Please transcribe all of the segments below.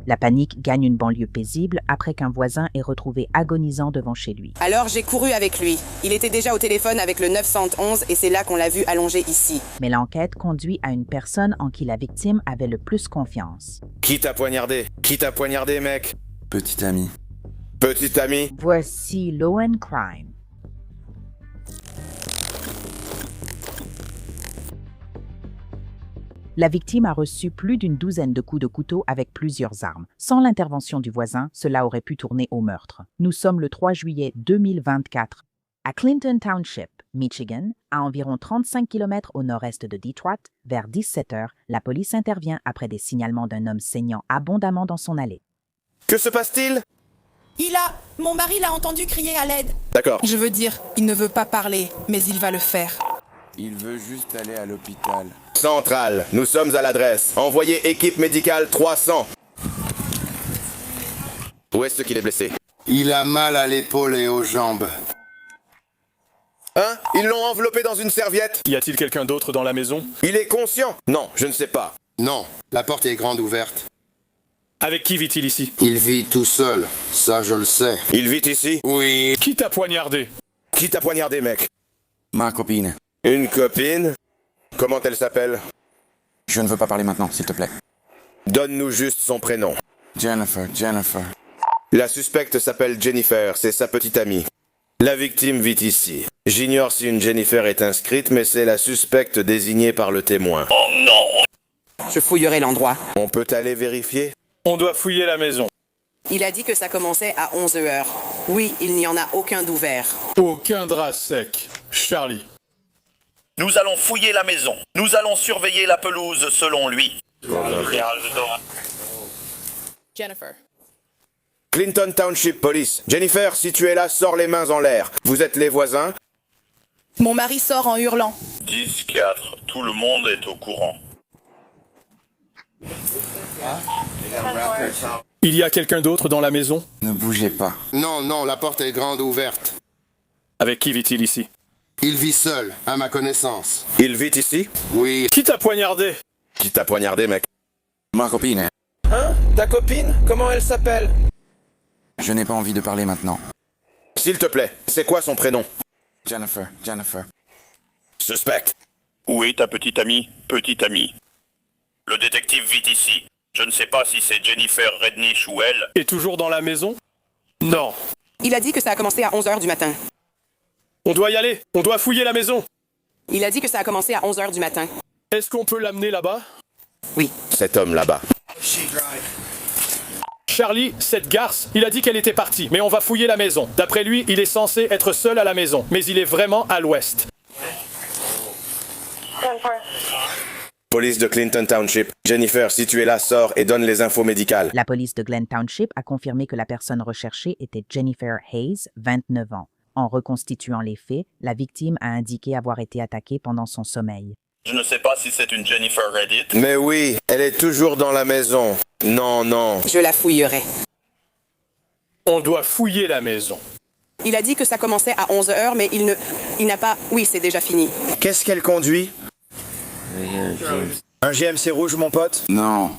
La panique gagne une banlieue paisible après qu'un voisin est retrouvé agonisant devant chez lui. Alors j'ai couru avec lui. Il était déjà au téléphone avec le 911 et c'est là qu'on l'a vu allongé ici. Mais l'enquête conduit à une personne en qui la victime avait le plus confiance. Qui t'a poignardé? Qui t'a poignardé, mec? Petit ami. Petit ami? Voici Law and Crime. La victime a reçu plus d'une douzaine de coups de couteau avec plusieurs armes. Sans l'intervention du voisin, cela aurait pu tourner au meurtre. Nous sommes le 3 juillet 2024. À Clinton Township, Michigan, à environ 35 km au nord-est de Detroit, vers 17 h, la police intervient après des signalements d'un homme saignant abondamment dans son allée. Que se passe-t-il? Mon mari l'a entendu crier à l'aide. D'accord. Je veux dire, il ne veut pas parler, mais il va le faire. Il veut juste aller à l'hôpital. Centrale, nous sommes à l'adresse. Envoyez équipe médicale 300. Où est-ce qu'il est blessé? Il a mal à l'épaule et aux jambes. Hein? Ils l'ont enveloppé dans une serviette? Y a-t-il quelqu'un d'autre dans la maison? Il est conscient? Non, je ne sais pas. Non, la porte est grande ouverte. Avec qui vit-il ici? Il vit tout seul, ça je le sais. Il vit ici? Oui. Qui t'a poignardé? Qui t'a poignardé, mec? Ma copine. Une copine? Comment elle s'appelle? Je ne veux pas parler maintenant, s'il te plaît. Donne-nous juste son prénom. Jennifer. La suspecte s'appelle Jennifer, c'est sa petite amie. La victime vit ici. J'ignore si une Jennifer est inscrite, mais c'est la suspecte désignée par le témoin. Oh non! Je fouillerai l'endroit. On peut aller vérifier? On doit fouiller la maison. Il a dit que ça commençait à 11 h. Oui, il n'y en a aucun d'ouvert. Aucun drap sec. Charlie. Nous allons fouiller la maison. Nous allons surveiller la pelouse selon lui. Jennifer. Clinton Township Police. Jennifer, si tu es là, sors les mains en l'air. Vous êtes les voisins? Mon mari sort en hurlant. 10-4. Tout le monde est au courant. Il y a quelqu'un d'autre dans la maison? Ne bougez pas. Non, la porte est grande ouverte. Avec qui vit-il ici? Il vit seul, à ma connaissance. Il vit ici? Oui. Qui t'a poignardé? Qui t'a poignardé, mec? Ma copine. Hein? Ta copine? Comment elle s'appelle? Je n'ai pas envie de parler maintenant. S'il te plaît, c'est quoi son prénom? Jennifer. Suspect. Où est ta petite amie? Petite amie. Le détective vit ici. Je ne sais pas si c'est Jennifer Rednish ou elle. Est toujours dans la maison? Non. Il a dit que ça a commencé à 11 h du matin. On doit y aller. On doit fouiller la maison. Il a dit que ça a commencé à 11 h du matin. Est-ce qu'on peut l'amener là-bas? Oui. Cet homme là-bas. Charlie, cette garce, il a dit qu'elle était partie, mais on va fouiller la maison. D'après lui, il est censé être seul à la maison, mais il est vraiment à l'ouest. Police de Clinton Township. Jennifer, si tu es là, sors et donne les infos médicales. La police de Glen Township a confirmé que la personne recherchée était Jennifer Hayes, 29 ans. En reconstituant les faits, la victime a indiqué avoir été attaquée pendant son sommeil. Je ne sais pas si c'est une Jennifer Reddit. Mais oui, elle est toujours dans la maison. Non. Je la fouillerai. On doit fouiller la maison. Il a dit que ça commençait à 11 h, mais il n'a pas... Oui, c'est déjà fini. Qu'est-ce qu'elle conduit? Un GMC rouge, mon pote? Non.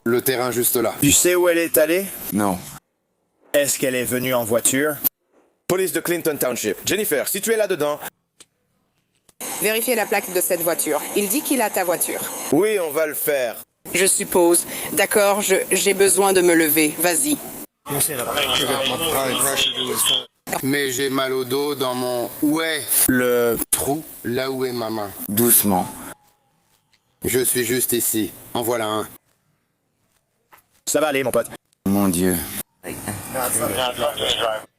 Le terrain juste là. Tu sais où elle est allée? Non. Est-ce qu'elle est venue en voiture? Police de Clinton Township. Jennifer, si tu es là-dedans... Vérifiez la plaque de cette voiture. Il dit qu'il a ta voiture. Oui, on va le faire. Je suppose. D'accord, j'ai besoin de me lever. Vas-y. Mais j'ai mal au dos dans mon... Où est Le trou? Là où est ma main. Doucement. Je suis juste ici. En voilà un. Ça va aller, mon pote. Mon Dieu.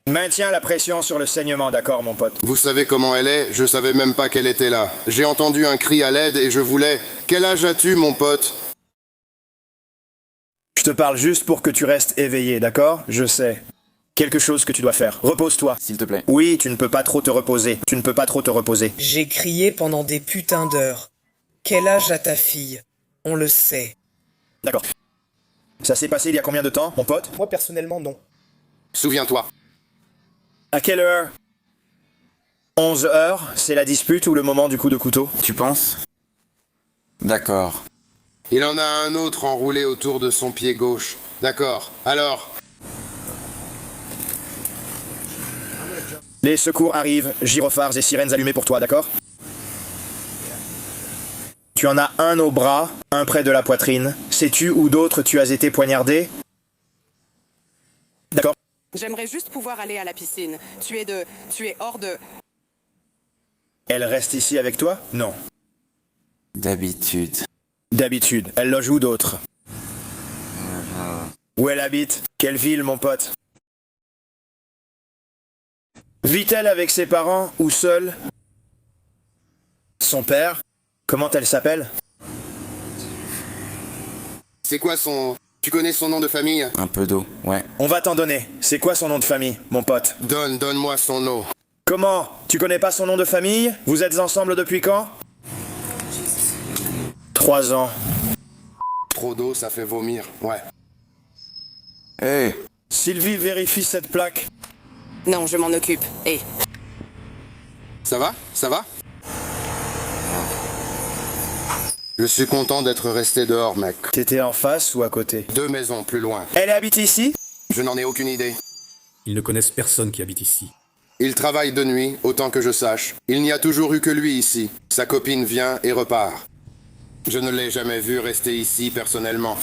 Maintiens la pression sur le saignement, d'accord, mon pote? Vous savez comment elle est? Je savais même pas qu'elle était là. J'ai entendu un cri à l'aide et je voulais... Quel âge as-tu, mon pote? Je te parle juste pour que tu restes éveillé, d'accord? Je sais. Quelque chose que tu dois faire. Repose-toi. S'il te plaît. Oui, tu ne peux pas trop te reposer. Tu ne peux pas trop te reposer. J'ai crié pendant des putains d'heures. Quel âge a ta fille? On le sait. D'accord. Ça s'est passé il y a combien de temps, mon pote? Moi, personnellement, non. Souviens-toi. À quelle heure? 11 h, c'est la dispute ou le moment du coup de couteau? Tu penses? D'accord. Il en a un autre enroulé autour de son pied gauche. D'accord. Alors, Les secours arrivent, gyrophares et sirènes allumées pour toi, d'accord? Tu en as un au bras, un près de la poitrine. Sais-tu où d'autres tu as été poignardé? D'accord. J'aimerais juste pouvoir aller à la piscine. Tu es hors de... Elle reste ici avec toi? Non. D'habitude. D'habitude. Elle loge où d'autres? Où elle habite? Quelle ville, mon pote? Vit-elle avec ses parents ou seule? Son père? Comment elle s'appelle? c'est quoi son... Tu connais son nom de famille? Un peu d'eau, ouais. On va t'en donner. C'est quoi son nom de famille, mon pote? Donne-moi son nom. Comment? Tu connais pas son nom de famille? Vous êtes ensemble depuis quand? 3 ans. Trop d'eau, ça fait vomir. Ouais. Hé, Sylvie, vérifie cette plaque. Non, je m'en occupe. Et Ça va? Ça va? Je suis content d'être resté dehors, mec. T'étais en face ou à côté? 2 maisons plus loin. Elle habite ici? Je n'en ai aucune idée. Ils ne connaissent personne qui habite ici. Il travaille de nuit, autant que je sache. Il n'y a toujours eu que lui ici. Sa copine vient et repart. Je ne l'ai jamais vu rester ici personnellement.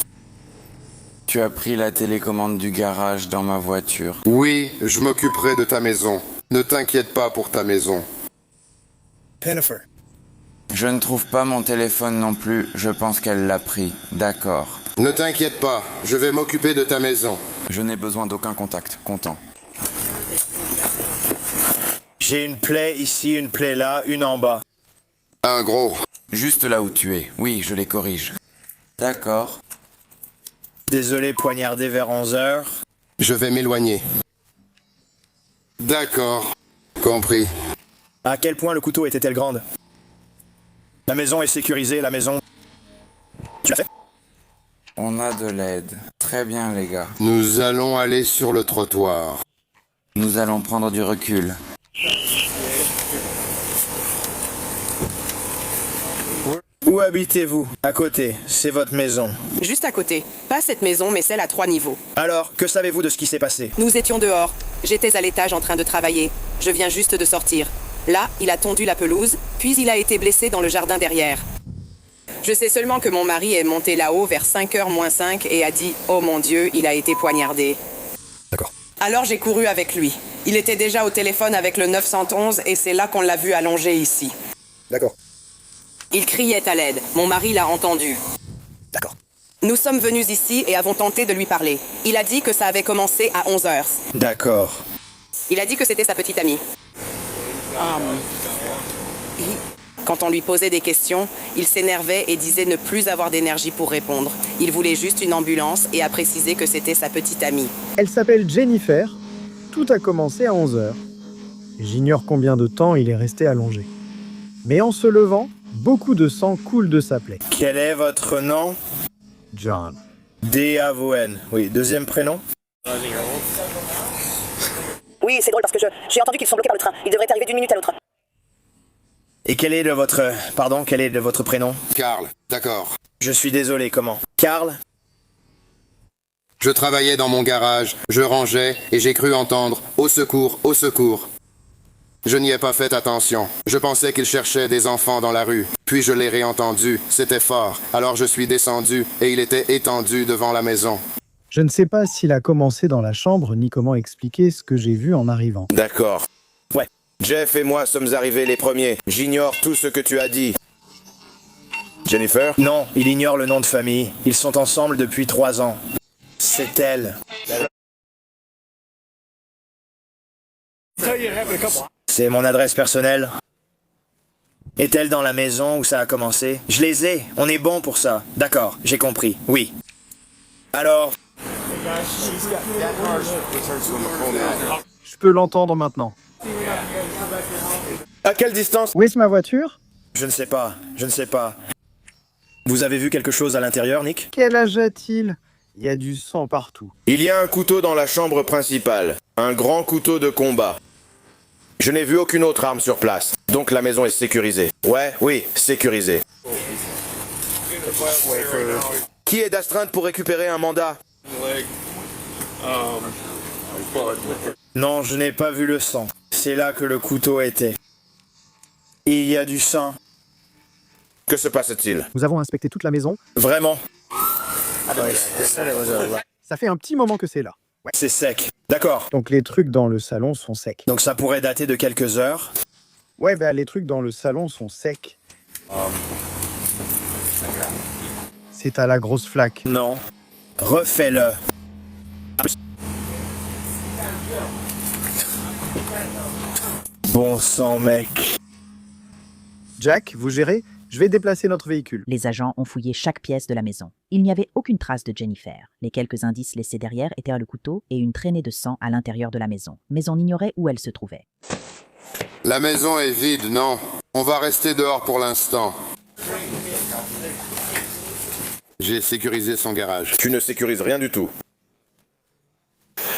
tu as pris la télécommande du garage dans ma voiture. Oui, je m'occuperai de ta maison. Ne t'inquiète pas pour ta maison. Jennifer. Je ne trouve pas mon téléphone non plus, je pense qu'elle l'a pris. D'accord. Ne t'inquiète pas, je vais m'occuper de ta maison. Je n'ai besoin d'aucun contact, content. J'ai une plaie ici, une plaie là, une en bas. Un gros. Juste là où tu es, oui, je les corrige. D'accord. Désolé, poignardé vers 11h. Je vais m'éloigner. D'accord. Compris. À quel point le couteau était-elle grande? La maison est sécurisée, la maison... Tu l'as fait? On a de l'aide. Très bien, les gars. Nous allons aller sur le trottoir. Nous allons prendre du recul. Où habitez-vous? À côté, c'est votre maison. juste à côté. Pas cette maison, mais celle à 3 niveaux. Alors, que savez-vous de ce qui s'est passé? Nous étions dehors. J'étais à l'étage en train de travailler. Je viens juste de sortir. Là, il a tondu la pelouse, puis il a été blessé dans le jardin derrière. Je sais seulement que mon mari est monté là-haut vers 5h moins 5 et a dit « Oh mon Dieu, il a été poignardé ». D'accord. Alors j'ai couru avec lui. Il était déjà au téléphone avec le 911 et c'est là qu'on l'a vu allongé ici. D'accord. Il criait à l'aide. Mon mari l'a entendu. D'accord. Nous sommes venus ici et avons tenté de lui parler. Il a dit que ça avait commencé à 11h. D'accord. Il a dit que c'était sa petite amie. Quand on lui posait des questions, il s'énervait et disait ne plus avoir d'énergie pour répondre. Il voulait juste une ambulance et a précisé que c'était sa petite amie. Elle s'appelle Jennifer. Tout a commencé à 11h. J'ignore combien de temps il est resté allongé. Mais en se levant, beaucoup de sang coule de sa plaie. Quel est votre nom? John. D-A-V-O-N. Oui, deuxième prénom? Oui, c'est drôle parce que j'ai entendu qu'ils sont bloqués par le train. Ils devraient arriver d'une minute à l'autre. Et quel est de votre... Pardon, quel est de votre prénom? Carl, d'accord. Je suis désolé, comment? Carl? Je travaillais dans mon garage, je rangeais et j'ai cru entendre « Au secours, au secours ». Je n'y ai pas fait attention. Je pensais qu'il cherchait des enfants dans la rue. Puis je l'ai réentendu. C'était fort. Alors je suis descendu et il était étendu devant la maison. Je ne sais pas s'il a commencé dans la chambre ni comment expliquer ce que j'ai vu en arrivant. D'accord. Ouais. Jeff et moi sommes arrivés les premiers. J'ignore tout ce que tu as dit. Jennifer? Non, il ignore le nom de famille. Ils sont ensemble depuis 3 ans. C'est elle. C'est mon adresse personnelle. Est-elle dans la maison où ça a commencé? Je les ai, on est bon pour ça. D'accord, j'ai compris, oui. Alors... Je peux l'entendre maintenant. À quelle distance? Où est ma voiture? Je ne sais pas, je ne sais pas. Vous avez vu quelque chose à l'intérieur, Nick? Quel âge a-t-il? Il y a du sang partout. Il y a un couteau dans la chambre principale. Un grand couteau de combat. Je n'ai vu aucune autre arme sur place. Donc la maison est sécurisée. Ouais, oui, sécurisée. Qui est d'astreinte pour récupérer un mandat? Non, je n'ai pas vu le sang. C'est là que le couteau était. Il y a du sang. Que se passe-t-il? Nous avons inspecté toute la maison. Vraiment? Ça fait un petit moment que c'est là. Ouais. C'est sec. D'accord. Donc les trucs dans le salon sont secs. Donc ça pourrait dater de quelques heures. Ouais, bah les trucs dans le salon sont secs. C'est à la grosse flaque. Non. Refais-le. Bon sang, mec. Jack, vous gérez? Je vais déplacer notre véhicule. Les agents ont fouillé chaque pièce de la maison. Il n'y avait aucune trace de Jennifer. Les quelques indices laissés derrière étaient le couteau et une traînée de sang à l'intérieur de la maison. Mais on ignorait où elle se trouvait. La maison est vide, non? On va rester dehors pour l'instant. J'ai sécurisé son garage. Tu ne sécurises rien du tout.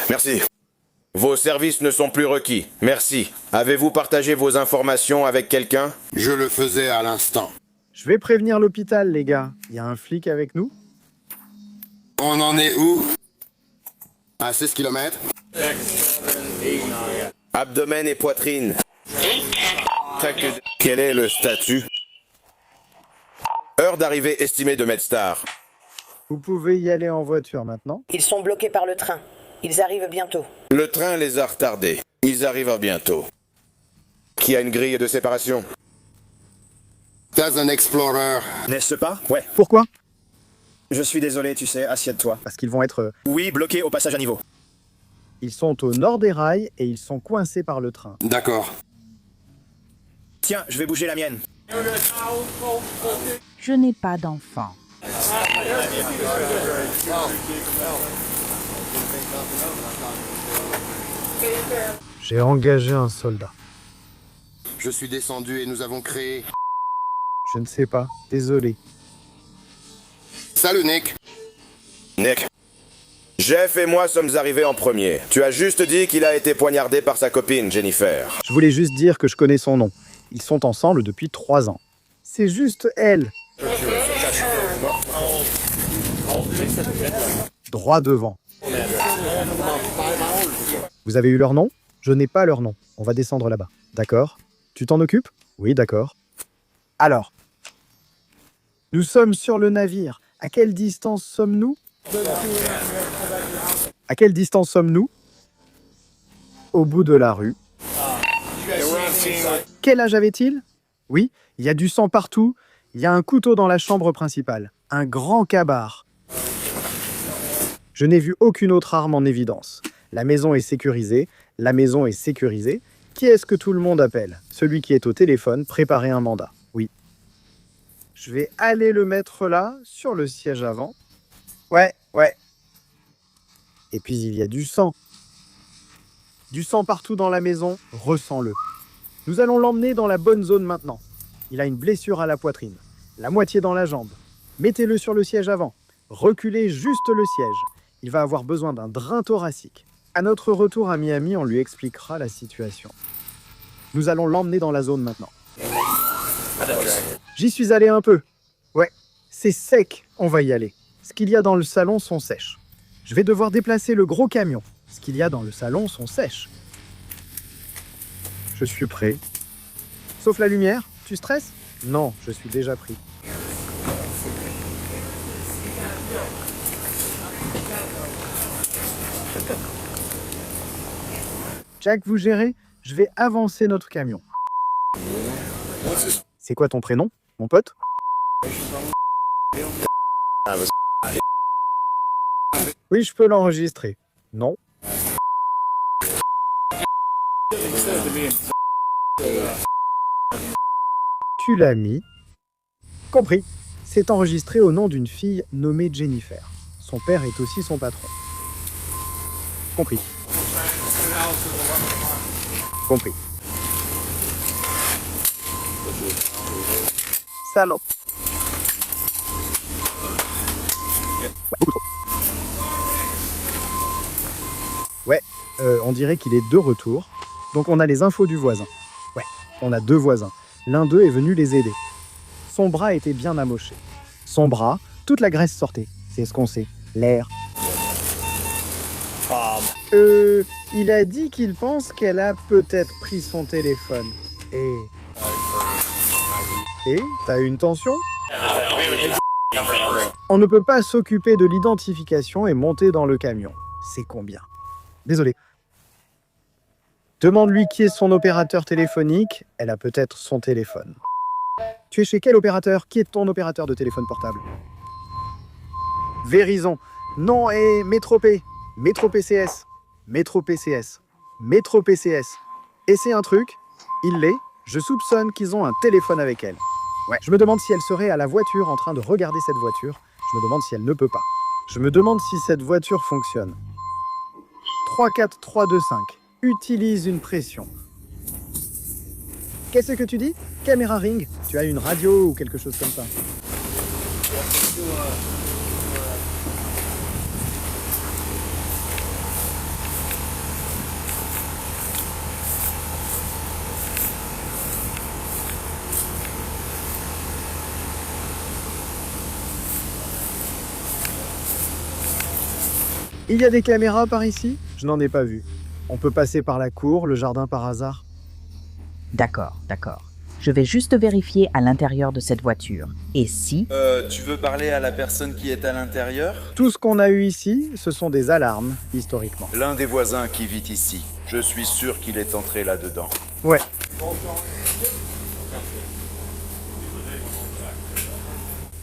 Merci. Vos services ne sont plus requis. Merci. Avez-vous partagé vos informations avec quelqu'un? Je le faisais à l'instant. Je vais prévenir l'hôpital, les gars. Il y a un flic avec nous? On en est où? À 6 km? Abdomen et poitrine. Quel est le statut? Heure d'arrivée estimée de MedStar. Vous pouvez y aller en voiture maintenant. Ils sont bloqués par le train. Ils arrivent bientôt. Le train les a retardés. Ils arrivent bientôt. Qui a une grille de séparation? T'as un Explorer. N'est-ce pas? Ouais. Pourquoi? Je suis désolé, tu sais, assieds-toi. Parce qu'ils vont être... Oui, bloqués au passage à niveau. Ils sont au nord des rails et ils sont coincés par le train. D'accord. Tiens, je vais bouger la mienne. Je n'ai pas d'enfant. J'ai engagé un soldat. Je suis descendu et nous avons créé... Je ne sais pas. Désolé. Salut, Nick. Nick. Jeff et moi sommes arrivés en premier. Tu as juste dit qu'il a été poignardé par sa copine, Jennifer. Je voulais juste dire que je connais son nom. Ils sont ensemble depuis 3 ans. C'est juste elle. Droit devant. Vous avez eu leur nom? Je n'ai pas leur nom. On va descendre là-bas. D'accord? Tu t'en occupes? Oui, d'accord. Alors, nous sommes sur le navire. À quelle distance sommes-nous? À quelle distance sommes-nous? Au bout de la rue. Quel âge avait-il? Oui, il y a du sang partout. Il y a un couteau dans la chambre principale. Un grand cabard. Je n'ai vu aucune autre arme en évidence. La maison est sécurisée. La maison est sécurisée. Qui est-ce que tout le monde appelle? Celui qui est au téléphone, préparer un mandat. Oui. Je vais aller le mettre là, sur le siège avant. Ouais. Et puis il y a du sang. Du sang partout dans la maison, ressens-le. Nous allons l'emmener dans la bonne zone maintenant. Il a une blessure à la poitrine, la moitié dans la jambe. Mettez-le sur le siège avant. Reculez juste le siège. Il va avoir besoin d'un drain thoracique. À notre retour à Miami, on lui expliquera la situation. Nous allons l'emmener dans la zone maintenant. J'y suis allé un peu. Ouais, c'est sec, on va y aller. Ce qu'il y a dans le salon sont sèches. Je vais devoir déplacer le gros camion. Ce qu'il y a dans le salon sont sèches. Je suis prêt. Sauf la lumière, tu stresses? Non, je suis déjà pris. Jack, vous gérez? Je vais avancer notre camion. C'est quoi ton prénom, mon pote? Oui, je peux l'enregistrer. Non. Tu l'as mis. Compris. C'est enregistré au nom d'une fille nommée Jennifer. Son père est aussi son patron. Compris. Compris. Salope. Beaucoup trop. Ouais, on dirait qu'il est de retour. Donc on a les infos du voisin. Ouais, on a 2 voisins. L'un d'eux est venu les aider. Son bras était bien amoché. Son bras, toute la graisse sortait. C'est ce qu'on sait. L'air. Il a dit qu'il pense qu'elle a peut-être pris son téléphone. Et t'as une tension? On ne peut pas s'occuper de l'identification et monter dans le camion. C'est combien? Désolé. Demande-lui qui est son opérateur téléphonique. Elle a peut-être son téléphone. Tu es chez quel opérateur? Qui est ton opérateur de téléphone portable? Verizon. Non, et Métro P. Métro PCS. Métro PCS. Métro PCS. Et c'est un truc, il l'est, je soupçonne qu'ils ont un téléphone avec elle. Ouais. Je me demande si elle serait à la voiture en train de regarder cette voiture. Je me demande si elle ne peut pas. Je me demande si cette voiture fonctionne. 3, 4, 3, 2, 5. Utilise une pression. Qu'est-ce que tu dis? Caméra Ring? Tu as une radio ou quelque chose comme ça? Il y a des caméras par ici? Je n'en ai pas vu. On peut passer par la cour, le jardin par hasard? D'accord. Je vais juste vérifier à l'intérieur de cette voiture. Et si... Tu veux parler à la personne qui est à l'intérieur? Tout ce qu'on a eu ici, ce sont des alarmes, historiquement. L'un des voisins qui vit ici. Je suis sûr qu'il est entré là-dedans. Ouais.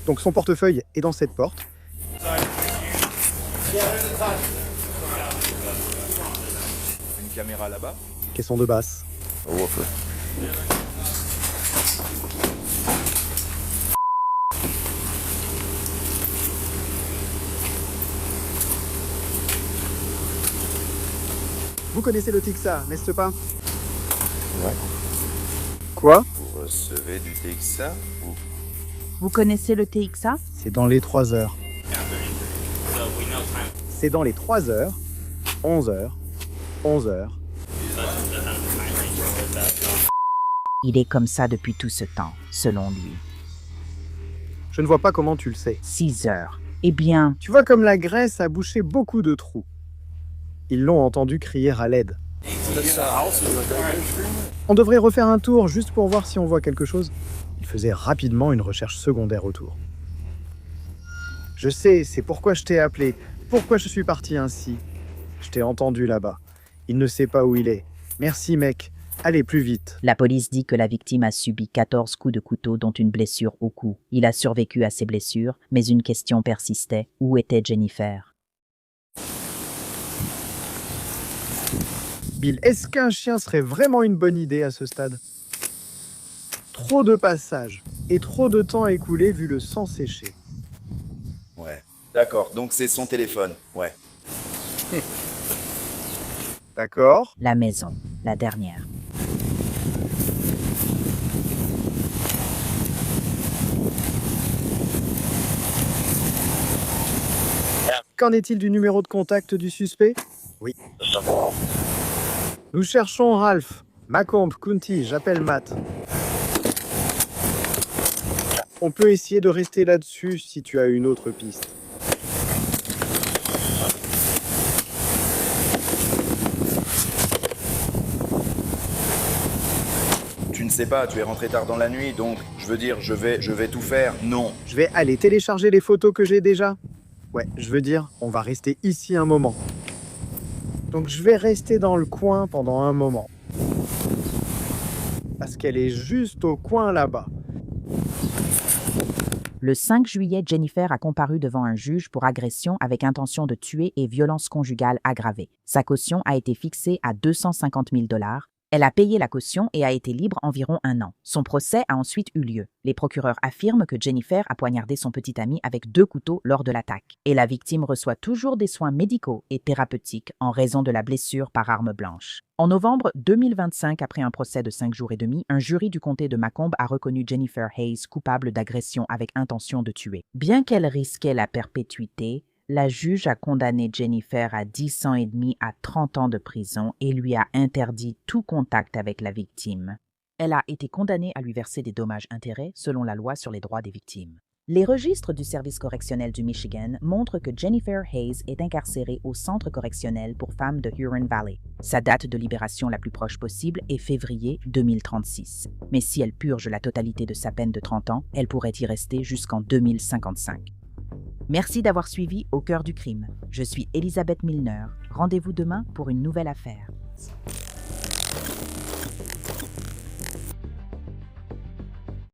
Donc son portefeuille est dans cette porte. Une caméra là-bas? Caisson de basse. Oh, Vous connaissez le TXA, n'est-ce pas? Ouais. Quoi? Vous recevez du TXA ou... Vous connaissez le TXA? C'est dans les 3 heures. C'est dans les 3 heures, 11 heures, 11 heures. Il est comme ça depuis tout ce temps, selon lui. Je ne vois pas comment tu le sais. 6 heures. Eh bien... Tu vois comme la graisse a bouché beaucoup de trous. Ils l'ont entendu crier à l'aide. On devrait refaire un tour juste pour voir si on voit quelque chose. Il faisait rapidement une recherche secondaire autour. Je sais, c'est pourquoi je t'ai appelé. Pourquoi je suis parti ainsi? Je t'ai entendu là-bas. Il ne sait pas où il est. Merci, mec. Allez, plus vite. La police dit que la victime a subi 14 coups de couteau, dont une blessure au cou. Il a survécu à ces blessures, mais une question persistait. Où était Jennifer? Bill, est-ce qu'un chien serait vraiment une bonne idée à ce stade? Trop de passages et trop de temps écoulé vu le sang séché. Ouais. D'accord, donc c'est son téléphone, ouais. D'accord. La maison, la dernière. Qu'en est-il du numéro de contact du suspect? Oui. Nous cherchons Ralph. Macomb, County, j'appelle Matt. On peut essayer de rester là-dessus si tu as une autre piste. Tu ne sais pas, tu es rentré tard dans la nuit, donc je veux dire, je vais tout faire. Non. Je vais aller télécharger les photos que j'ai déjà. Ouais, je veux dire, on va rester ici un moment. Donc je vais rester dans le coin pendant un moment. Parce qu'elle est juste au coin là-bas. Le 5 juillet, Jennifer a comparu devant un juge pour agression avec intention de tuer et violence conjugale aggravée. Sa caution a été fixée à 250 000 $. Elle a payé la caution et a été libre environ 1 an. Son procès a ensuite eu lieu. Les procureurs affirment que Jennifer a poignardé son petit ami avec 2 couteaux lors de l'attaque. Et la victime reçoit toujours des soins médicaux et thérapeutiques en raison de la blessure par arme blanche. En novembre 2025, après un procès de 5 jours et demi, un jury du comté de Macomb a reconnu Jennifer Hayes coupable d'agression avec intention de tuer. Bien qu'elle risquait la perpétuité, la juge a condamné Jennifer à 10 ans et demi à 30 ans de prison et lui a interdit tout contact avec la victime. Elle a été condamnée à lui verser des dommages-intérêts selon la loi sur les droits des victimes. Les registres du service correctionnel du Michigan montrent que Jennifer Hayes est incarcérée au centre correctionnel pour femmes de Huron Valley. Sa date de libération la plus proche possible est février 2036. Mais si elle purge la totalité de sa peine de 30 ans, elle pourrait y rester jusqu'en 2055. Merci d'avoir suivi Au cœur du crime. Je suis Elisabeth Milner. Rendez-vous demain pour une nouvelle affaire.